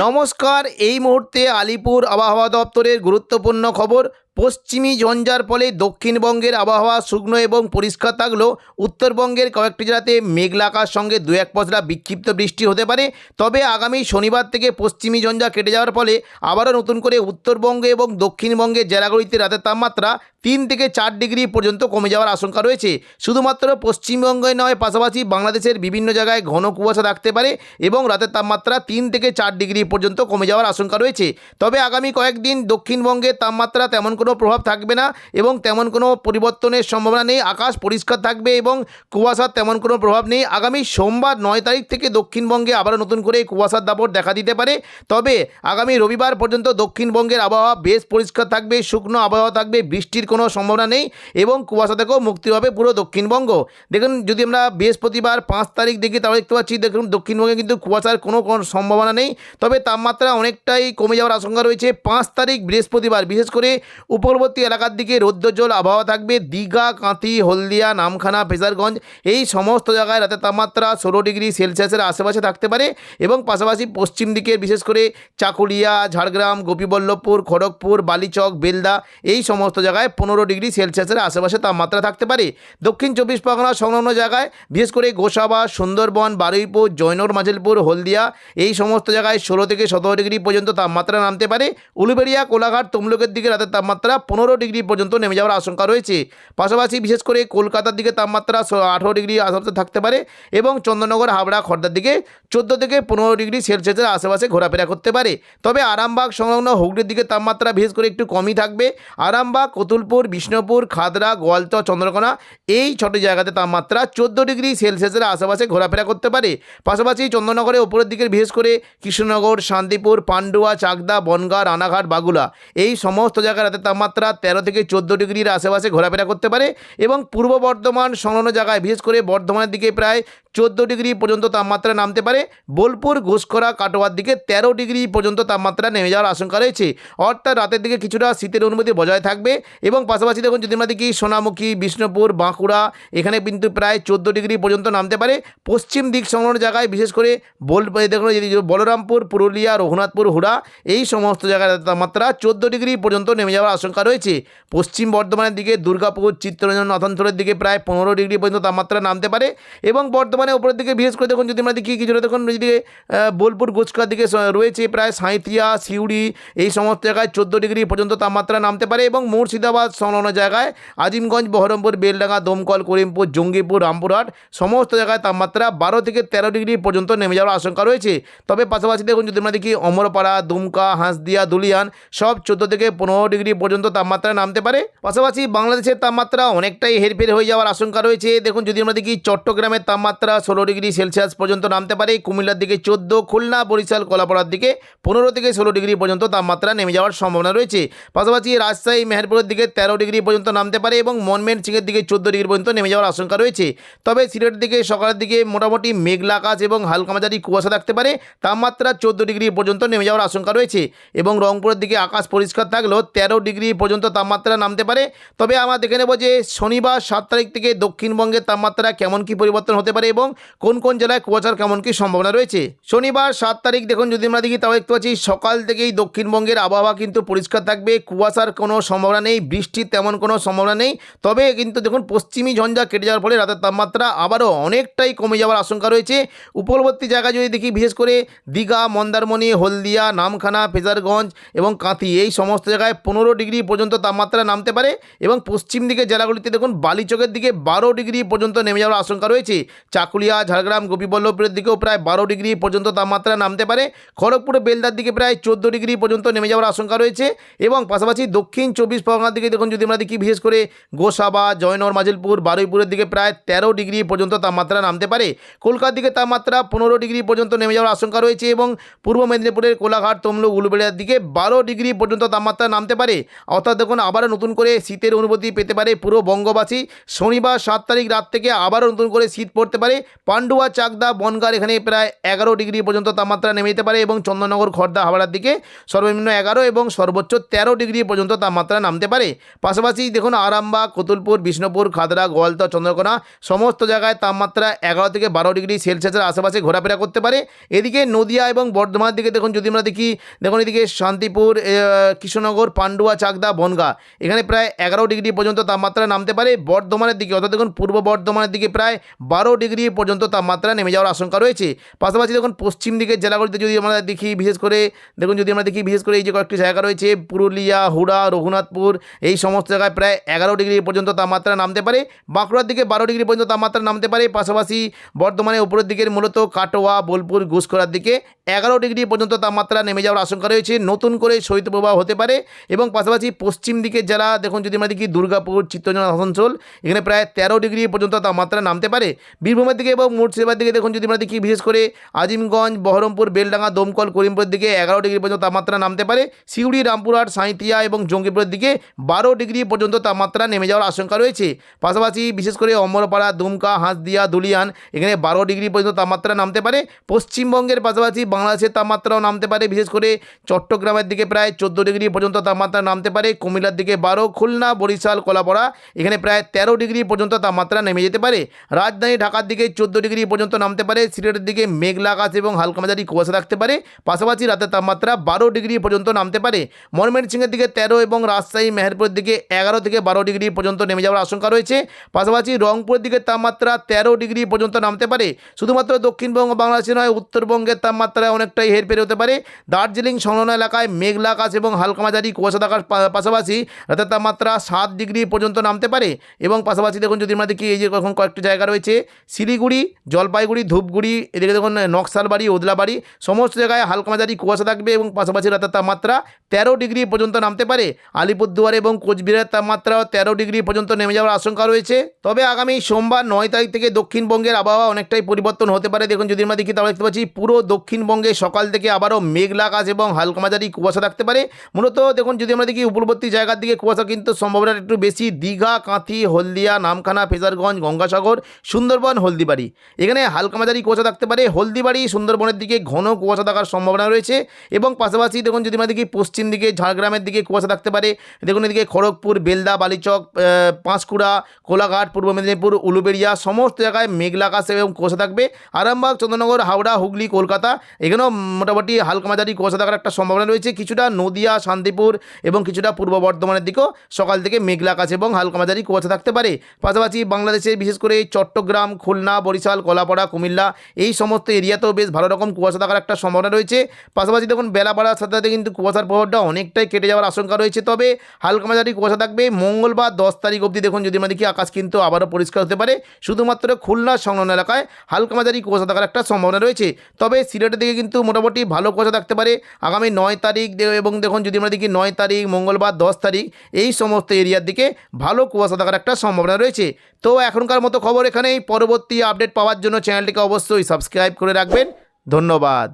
নমস্কার। এই মুহূর্তে আলিপুর আবহাওয়া দপ্তরের গুরুত্বপূর্ণ খবর। পশ্চিমী ঝঞ্ঝার ফলে দক্ষিণবঙ্গের আবহাওয়া শুকনো এবং পরিষ্কার থাকলেও উত্তরবঙ্গের কয়েকটি জেলাতে মেঘলা আকাশ সঙ্গে দু এক পশলা বিক্ষিপ্ত বৃষ্টি হতে পারে। তবে আগামী শনিবার থেকে পশ্চিমী ঝঞ্ঝা কেটে যাওয়ার ফলে আবারও নতুন করে উত্তরবঙ্গে এবং দক্ষিণবঙ্গের জেলাগুলিতে রাতের তাপমাত্রা 3 থেকে 4 ডিগ্রি পর্যন্ত কমে যাওয়ার আশঙ্কা রয়েছে। শুধুমাত্র পশ্চিমবঙ্গে নয়, পাশাপাশি বাংলাদেশের বিভিন্ন জায়গায় ঘন কুয়াশা থাকতে পারে এবং রাতের তাপমাত্রা 3 থেকে 4 ডিগ্রি পর্যন্ত কমে যাওয়ার আশঙ্কা রয়েছে। তবে আগামী কয়েকদিন দক্ষিণবঙ্গের তাপমাত্রা তেমন কোনো প্রভাব থাকবে না এবং তেমন কোনো পরিবর্তনের সম্ভাবনা নেই। আকাশ পরিষ্কার থাকবে এবং কুয়াশার তেমন কোনো প্রভাব নেই। আগামী সোমবার 9 তারিখ থেকে দক্ষিণবঙ্গে আবারও নতুন করে কুয়াশার দাপট দেখা দিতে পারে। তবে আগামী রবিবার পর্যন্ত দক্ষিণবঙ্গের আবহাওয়া বেশ পরিষ্কার থাকবে, শুকনো আবহাওয়া থাকবে, বৃষ্টির কোনো সম্ভাবনা নেই এবং কুয়াশা থেকেও মুক্তি পাবে পুরো দক্ষিণবঙ্গ। দেখুন, যদি আমরা বৃহস্পতিবার 5 তারিখ দেখি তাহলে দেখতে পাচ্ছি দেখুন দক্ষিণবঙ্গে কিন্তু কুয়াশার কোনো সম্ভাবনা নেই। তবে তাপমাত্রা অনেকটাই কমে যাওয়ার আশঙ্কা রয়েছে। 5 তারিখ বৃহস্পতিবার বিশেষ করে উপকূলবর্তী এলাকার দিকে রৌদ্রোজ্জ্বল আবহাওয়া থাকবে। দীঘা, কাঁথি, হলদিয়া, নামখানা, ফেজারগঞ্জ এই সমস্ত জায়গায় রাতের তাপমাত্রা 16 ডিগ্রি সেলসিয়াসের আশেপাশে থাকতে পারে এবং পাশাপাশি পশ্চিম দিকের বিশেষ করে চাকুলিয়া, ঝাড়গ্রাম, গোপীবল্লভপুর, খড়গপুর, বালিচক, বেলদা এই সমস্ত জায়গায় 15 ডিগ্রি সেলসিয়াসের আশেপাশে তাপমাত্রা থাকতে পারে। দক্ষিণ 24 পরগনা সংলগ্ন জায়গায় বিশেষ করে গোসাবা, সুন্দরবন, বারুইপুর, জয়নগর, মাঝিলপুর, হলদিয়া এই সমস্ত জায়গায় 16 থেকে 17 ডিগ্রি পর্যন্ত তাপমাত্রা নামতে পারে। উলুবেড়িয়া, কোলাঘাট, তমলুকের দিকে রাতের তাপমাত্রা 15 ডিগ্রি পর্যন্ত নেমে যাওয়ার আশঙ্কা রয়েছে। পাশাপাশি বিশেষ করে কলকাতার দিকে তাপমাত্রা 18 ডিগ্রি আশেপাশে থাকতে পারে এবং চন্দননগর, হাবড়া, খড়দার দিকে 14 থেকে 15 ডিগ্রি সেলসিয়াসের আশেপাশে ঘোরাফেরা করতে পারে। তবে আরামবাগ সংলগ্ন হুগলির দিকে তাপমাত্রা বিশেষ করে একটু কমই থাকবে। আরামবাগ, কতুলপুর, বিষ্ণুপুর, খাদরা, গোয়ালতর, চন্দ্রকোনা এই 6টি জায়গাতে তাপমাত্রা 14 ডিগ্রি সেলসিয়াসের আশেপাশে ঘোরাফেরা করতে পারে। পাশাপাশি চন্দননগরে উপরের দিকের বিশেষ করে কৃষ্ণনগর, শান্তিপুর, পান্ডুয়া, চাকদা, বনগাঁ, রানাঘাট, বাগুলা এই সমস্ত জায়গায় রাতের তাপমাত্রা 13 থেকে 14 ডিগ্রির আশেপাশে ঘোরাফেরা করতে পারে এবং পূর্ব বর্ধমান সংলগ্ন জায়গায় বিশেষ করে বর্ধমানের দিকে প্রায় 14 ডিগ্রি পর্যন্ত তাপমাত্রা নামতে পারে। বোলপুর, ঘুষখরা, কাটোয়ার দিকে 13 ডিগ্রি পর্যন্ত তাপমাত্রা নেমে যাওয়ার আশঙ্কা রয়েছে। অর্থাৎ রাতের দিকে কিছুটা শীতের অনুভূতি বজায় থাকবে এবং পাশাপাশি দেখুন যদি আমরা দেখি সোনামুখী, বিষ্ণুপুর, বাঁকুড়া এখানে কিন্তু প্রায় 14 ডিগ্রি পর্যন্ত নামতে পারে। পশ্চিম দিক সংলগ্ন জায়গায় বিশেষ করে দেখুন বলরামপুর, পুরুলিয়া, রঘুনাথপুর, হুড়া এই সমস্ত জায়গায় তাপমাত্রা 14 ডিগ্রি পর্যন্ত নেমে যাওয়ার আশঙ্কা রয়েছে। পশ্চিম বর্ধমানের দিকে দুর্গাপুর, চিত্তরঞ্জন, আসানসোলের দিকে প্রায় 15 ডিগ্রি পর্যন্ত তাপমাত্রা নামতে পারে এবং বর্ধমানের উপরের দিকে বিশেষ করে দেখুন যদি আমরা দেখি কিছুটা দেখুন যদি বোলপুর, গোচকার দিকে রয়েছে প্রায় সাঁইথিয়া, সিউড়ি এই সমস্ত জায়গায় 14 ডিগ্রি পর্যন্ত তাপমাত্রা নামতে পারে এবং মুর্শিদাবাদ সংলগ্ন জায়গায় আজিমগঞ্জ, বহরমপুর, বেলডাঙ্গা, দমকল, করিমপুর, জঙ্গিপুর, রামপুরহাট সমস্ত জায়গায় তাপমাত্রা 12 থেকে 13 ডিগ্রি পর্যন্ত নেমে যাওয়ার আশঙ্কা রয়েছে। তবে পাশাপাশি দেখুন যদি আমরা দেখি অমরপাড়া, দুমকা, হাঁসদিয়া, দুলিয়ান সব 14 থেকে 15 ডিগ্রি পর্যন্ত তাপমাত্রা নামতে পারে। পাশাপাশি বাংলাদেশের তাপমাত্রা অনেকটাই হেরফের হয়ে যাওয়ার আশঙ্কা রয়েছে। দেখুন যদি আমরা দেখি চট্টগ্রামের তাপমাত্রা 16 ডিগ্রি সেলসিয়াস পর্যন্ত নামতে পারে, কুমিল্লার দিকে 14, খুলনা, বরিশাল, কলাপাড়ার দিকে 15 থেকে 16 ডিগ্রি পর্যন্ত তাপমাত্রা নেমে যাওয়ার সম্ভাবনা রয়েছে। পাশাপাশি রাজশাহী, মেহেরপুরের দিকে 13 ডিগ্রি পর্যন্ত নামতে পারে এবং ময়মনসিংহের দিকে 14 ডিগ্রি পর্যন্ত নেমে যাওয়ার আশঙ্কা রয়েছে। তবে সিলেটের দিকে সকালের দিকে মোটামুটি মেঘলা আকাশ এবং হালকা মাঝারি কুয়াশা থাকতে পারে, তাপমাত্রা 14 ডিগ্রি পর্যন্ত নেমে যাওয়ার আশঙ্কা রয়েছে এবং রংপুরের দিকে আকাশ পরিষ্কার থাকলেও 13 ডিগ্রি পর্যন্ত তাপমাত্রা নামতে পারে। তবে আমরা দেখে নেব যে শনিবার 7 তারিখ থেকে দক্ষিণবঙ্গের তাপমাত্রা কেমন কি পরিবর্তন হতে পারে এবং কোন কোন জেলায় কুয়াশার কেমন কি সম্ভাবনা রয়েছে। শনিবার 7 তারিখ দেখুন যদি আমরা দেখি তাহলে দেখতে পাচ্ছি সকাল থেকেই দক্ষিণবঙ্গের আবহাওয়া কিন্তু পরিষ্কার থাকবে, কুয়াশার কোনো সম্ভাবনা নেই, বৃষ্টির তেমন কোনো সম্ভাবনা নেই। তবে কিন্তু দেখুন পশ্চিমী ঝঞ্ঝা কেটে যাওয়ার ফলে রাতের তাপমাত্রা আবারও অনেকটাই কমে যাওয়ার আশঙ্কা রয়েছে। উপকূলবর্তী জায়গায় যদি দেখি বিশেষ করে দীঘা, মন্দারমণি, হলদিয়া, নামখানা, ফেজারগঞ্জ এবং কাঁথি এই সমস্ত জায়গায় 15 ডিগ্রি পর্যন্ত তাপমাত্রা নামতে পারে এবং পশ্চিম দিকের জেলাগুলিতে দেখুন বালিচকের দিকে 12 ডিগ্রি পর্যন্ত নেমে যাওয়ার আশঙ্কা রয়েছে। চাকুলিয়া, ঝাড়গ্রাম, গোপীবল্লভপুরের দিকেও প্রায় 12 ডিগ্রি পর্যন্ত তাপমাত্রা নামতে পারে। খড়গপুরে, বেলদার দিকে প্রায় 14 ডিগ্রি পর্যন্ত নেমে যাওয়ার আশঙ্কা রয়েছে এবং পাশাপাশি দক্ষিণ 24 পরগনার দিকে দেখুন যদি আমরা দেখি বিশেষ করে গোসাবা, জয়নগর, মাঝিলপুর, বারুইপুরের দিকে প্রায় 13 ডিগ্রি পর্যন্ত তাপমাত্রা নামতে পারে। কলকাতার দিকে তাপমাত্রা 15 ডিগ্রি পর্যন্ত নেমে যাওয়ার আশঙ্কা রয়েছে এবং পূর্ব মেদিনীপুরের কোলাঘাট, তমলুক, উলুবেড়িয়ার দিকে 12 ডিগ্রি পর্যন্ত তাপমাত্রা নামতে পারে। অর্থাৎ দেখুন আবারও নতুন করে শীতের অনুভূতি পেতে পারে পুরো বঙ্গবাসী। শনিবার 7 তারিখ রাত থেকে আবারও নতুন করে শীত পড়তে পারে পারে। পান্ডুয়া, চাকদা, বনগাঁ এখানে প্রায় 11 ডিগ্রি পর্যন্ত তাপমাত্রা নেমে যেতে পারে এবং চন্দননগর, খড়দা, হাওড়ার দিকে সর্বনিম্ন 11 এবং সর্বোচ্চ 13 ডিগ্রি পর্যন্ত তাপমাত্রা নামতে পারে। পাশাপাশি দেখুন আরামবাগ, কতুলপুর, বিষ্ণুপুর, খাদড়া, গোয়ালতর, চন্দ্রকোনা সমস্ত জায়গায় তাপমাত্রা 11 থেকে 12 ডিগ্রি সেলসিয়াসের আশেপাশে ঘোরাফেরা করতে পারে। এদিকে নদিয়া এবং বর্ধমানের দিকে দেখুন যদি আমরা দেখি, দেখুন এদিকে শান্তিপুর, কৃষ্ণনগর, পান্ডুয়া, চাকদা, বনগাঁ এখানে প্রায় 11 ডিগ্রি পর্যন্ত তাপমাত্রা নামতে পারে। বর্ধমানের দিকে অর্থাৎ দেখুন পূর্ব বর্ধমানের দিকে প্রায় 12 ডিগ্রি পর্যন্ত তাপমাত্রা নেমে যাওয়ার আশঙ্কা রয়েছে। পাশাপাশি দেখুন পশ্চিম দিকের জেলাগুলিতে যদি আমরা দেখি, বিশেষ করে দেখুন যদি আমরা দেখি বিশেষ করে এই যে কয়েকটি জায়গা রয়েছে পুরুলিয়া, হুড়া, রঘুনাথপুর এই সমস্ত জায়গায় প্রায় 11 ডিগ্রি পর্যন্ত তাপমাত্রা নামতে পারে। বাঁকুড়ার দিকে 12 ডিগ্রি পর্যন্ত তাপমাত্রা নামতে পারে। পাশাপাশি বর্ধমানের উপরের দিকের মূলত কাটোয়া, বোলপুর, ঘুষখোরার দিকে 11 ডিগ্রি পর্যন্ত তাপমাত্রা নেমে যাওয়ার আশঙ্কা রয়েছে। নতুন করে শৈত্যপ্রবাহ হতে পারে। এবং পাশাপাশি পশ্চিম দিকের জেলা দেখুন যদি আমরা দেখি দুর্গাপুর, চিত্তরঞ্জন, আসানসোল এখানে প্রায় 13 ডিগ্রি পর্যন্ত তাপমাত্রা নামতে পারে। বীরভূমের দিকে এবং মুর্শিদাবাদের দিকে দেখুন যদি আমরা দেখি বিশেষ করে আজিমগঞ্জ, বহরমপুর, বেলডাঙ্গা, দমকল, করিমপুরের দিকে 11 ডিগ্রি পর্যন্ত তাপমাত্রা নামতে পারে। সিউড়ি, রামপুরহাট, সাঁইথিয়া এবং জঙ্গিপুরের দিকে 12 ডিগ্রি পর্যন্ত তাপমাত্রা নেমে যাওয়ার আশঙ্কা রয়েছে। পাশাপাশি বিশেষ করে অমরপাড়া, দুমকা, হাঁসদিয়া, দুলিয়ান এখানে 12 ডিগ্রি পর্যন্ত তাপমাত্রা নামতে পারে। পশ্চিমবঙ্গের পাশাপাশি বাংলাদেশের তাপমাত্রাও নামতে পারে। বিশেষ করে চট্টগ্রামের দিকে প্রায় 14 ডিগ্রি পর্যন্ত তাপমাত্রা নামতে পারে। কুমিল্লার দিকে 12, খুলনা, বরিশাল, কলাপাড়া এখানে প্রায় 13 ডিগ্রি পর্যন্ত তাপমাত্রা নেমে যেতে পারে। রাজধানী ঢাকার দিকে 14 ডিগ্রি পর্যন্ত নামতে পারে। সিলেটের দিকে মেঘলা আকাশ এবং হালকা মাঝারি কুয়াশা থাকতে পারে। পাশাপাশি রাতের তাপমাত্রা 12 ডিগ্রি পর্যন্ত নামতে পারে। ময়মনসিংহের দিকে 13 এবং রাজশাহী, মেহেরপুরের দিকে 11 থেকে 12 ডিগ্রি পর্যন্ত নেমে যাওয়ার আশঙ্কা রয়েছে। পাশাপাশি রংপুরের দিকে তাপমাত্রা 13 ডিগ্রি পর্যন্ত নামতে পারে। শুধুমাত্র দক্ষিণবঙ্গ, বাংলাদেশে নয়, উত্তরবঙ্গের তাপমাত্রায় অনেকটাই হেরফের হতে পারে। দার্জিলিং সংলগ্ন এলাকায় মেঘলা আকাশ এবং হালকা মাঝারি কুয়াশা থাকার পাশাপাশি রাতের তাপমাত্রা 7 ডিগ্রি পর্যন্ত নামতে পারে। এবং পাশাপাশি দেখুন যদি আমরা দেখি এই যে এখন কয়েকটি জায়গা রয়েছে শিলিগুড়ি, জলপাইগুড়ি, ধূপগুড়ি এদিকে দেখুন নকশালবাড়ি, ওদলাবাড়ি সমস্ত জায়গায় হালকা মাঝারি কুয়াশা থাকবে এবং পাশাপাশি রাতের তাপমাত্রা 13 ডিগ্রি পর্যন্ত নামতে পারে। আলিপুরদুয়ার এবং কোচবিহারের তাপমাত্রাও 13 ডিগ্রি পর্যন্ত নেমে যাওয়ার আশঙ্কা রয়েছে। তবে আগামী সোমবার 9 তারিখ থেকে দক্ষিণবঙ্গের আবহাওয়া অনেকটাই পরিবর্তন হতে পারে। দেখুন যদি আমরা দেখি তাহলে দেখতে পাচ্ছি পুরো দক্ষিণবঙ্গে সকাল থেকে আবারও মেঘলা আকাশ এবং হালকা মাঝারি কুয়াশা থাকতে পারে। মূলত দেখুন যদি আমরা দেখি উপকূলবর্তী জায়গার দিকে কুয়াশা কিন্তু সম্ভাবনা একটু বেশি। দীঘা, কাঁথি, হলদিয়া, নামখানা, ফেজারগঞ্জ, গঙ্গাসাগর, সুন্দরবন, হলদিবাড়ি এখানে হালকা মাঝারি কুয়াশা থাকতে পারে। হলদিবাড়ি, সুন্দরবনের দিকে ঘন কুয়াশা থাকার সম্ভাবনা রয়েছে। এবং পাশাপাশি দেখুন যদি আমরা দেখি পশ্চিম দিকে ঝাড়গ্রামের দিকে কুয়াশা থাকতে পারে। দেখুন এদিকে খড়গপুর, বেলদা, বালিচক, পাঁশকুড়া, কোলাঘাট, পূর্ব মেদিনীপুর, উলুবেড়িয়া সমস্ত জায়গায় মেঘলা আকাশ এবং কুয়াশা থাকবে। আরামবাগ, চন্দ্রনগর, হাওড়া, হুগলি, কলকাতা এখানেও মোটামুটি হালকা মাঝারি কুয়াশা থাকার একটা সম্ভাবনা রয়েছে। কিছুটা নদিয়া, শান্তিপুর এবং কিছুটা পূর্ব বর্ধমানের দিকেও সকাল থেকে মেঘলা আকাশ এবং হালকা মাঝারি কুয়াশা থাকতে পারে। পাশাপাশি বাংলাদেশের বিশেষ করে চট্টগ্রাম, খুলনা, বরিশাল, কলাপাড়া, কুমিল্লা এই সমস্ত এরিয়াতেও বেশ ভালো রকম কুয়াশা থাকার একটা সম্ভাবনা রয়েছে। পাশাপাশি দেখুন বেলা বাড়ার সাথে সাথে কিন্তু কুয়াশার প্রভাবটা অনেকটাই কেটে যাওয়ার আশঙ্কা রয়েছে। তবে হালকা মাঝারি কুয়াশা থাকবে। মঙ্গলবার 10 তারিখ অবধি দেখুন যদি আমরা দেখি আকাশ কিন্তু আবারও পরিষ্কার হতে পারে। শুধুমাত্র খুলনা সংলগ্ন এলাকায় হালকা মাঝারি কুয়াশা থাকার একটা সম্ভাবনা রয়েছে। তবে সিলেটের দিকে কিন্তু মোটামুটি ভালো কুয়াশা থাকতে পারে আগামী 9 তারিখ এবং দেখুন যদি আমরা দেখি 9 তারিখ, মঙ্গলবার 10 তারিখ এই সমস্ত এরিয়ার দিকে ভালো কুয়াশা থাকার একটা সম্ভাবনা রয়েছে। তো এখনকার মতো খবর এখানেই। পরবর্তী আপডেট পাওয়ার জন্য চ্যানেলটিকে অবশ্যই সাবস্ক্রাইব করে রাখবেন। ধন্যবাদ।